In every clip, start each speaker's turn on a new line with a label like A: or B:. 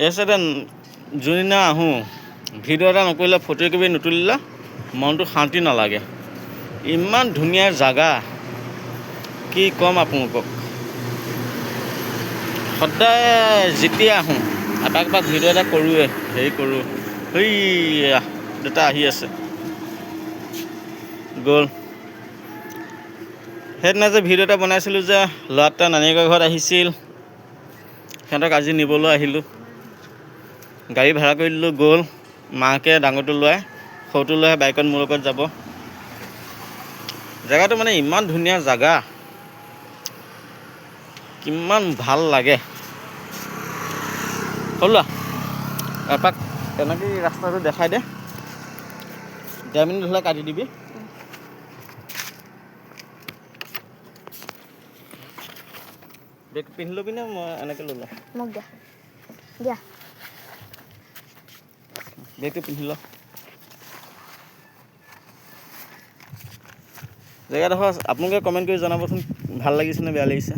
A: এইচতে যোনদিনা আহোঁ ভিডিঅ' এটা নকৰিলে ফটো একপি নুতুলিলে মনটো শান্তি নালাগে। ইমান ধুনীয়া জাগা কি ক'ম আপোনালোকক। সদায় যেতিয়া আহোঁ এপাক ভিডিঅ' এটা কৰোঁৱে হেৰি কৰোঁ। সেইয়া দেউতা আহি আছে গ'ল। সেইদিনা যে ভিডিঅ' এটা বনাইছিলোঁ যে ল'ৰা এটা নানীয়েকৰ ঘৰত আহিছিল, সিহঁতক আজি নিবলৈ আহিলোঁ। গাড়ী ভাড়া কৰি দিলোঁ, গ'ল। মাকে ডাঙৰটো লৈ সৰুটো লৈ বাইকত মোৰ লগত যাব। জেগাটো মানে ইমান ধুনীয়া জেগা, কিমান ভাল লাগে। হ'ল এপাক এনেকৈ ৰাস্তাটো দেখাই দে, 10 মিনিট হ'লে কাটি দিবি। বেগ পিন্ধি ল'বি নে মই এনেকৈ লৈ লওঁ?
B: মোক দিয়া
A: বেগটো পিন্ধি ল। জেগাডোখৰ আপোনালোকে কমেণ্ট কৰি জনাবচোন, ভাল লাগিছে নে বেয়া লাগিছে।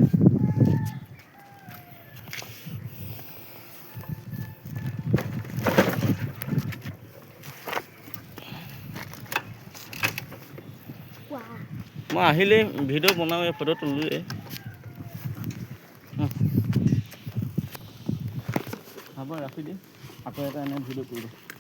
A: মই আহিলেই ভিডিঅ' বনাওঁৱে, ফটো তোলোৱে। হ'ব ৰাখি দিম, আকৌ এটা এনে ভিডিঅ' কৰিব।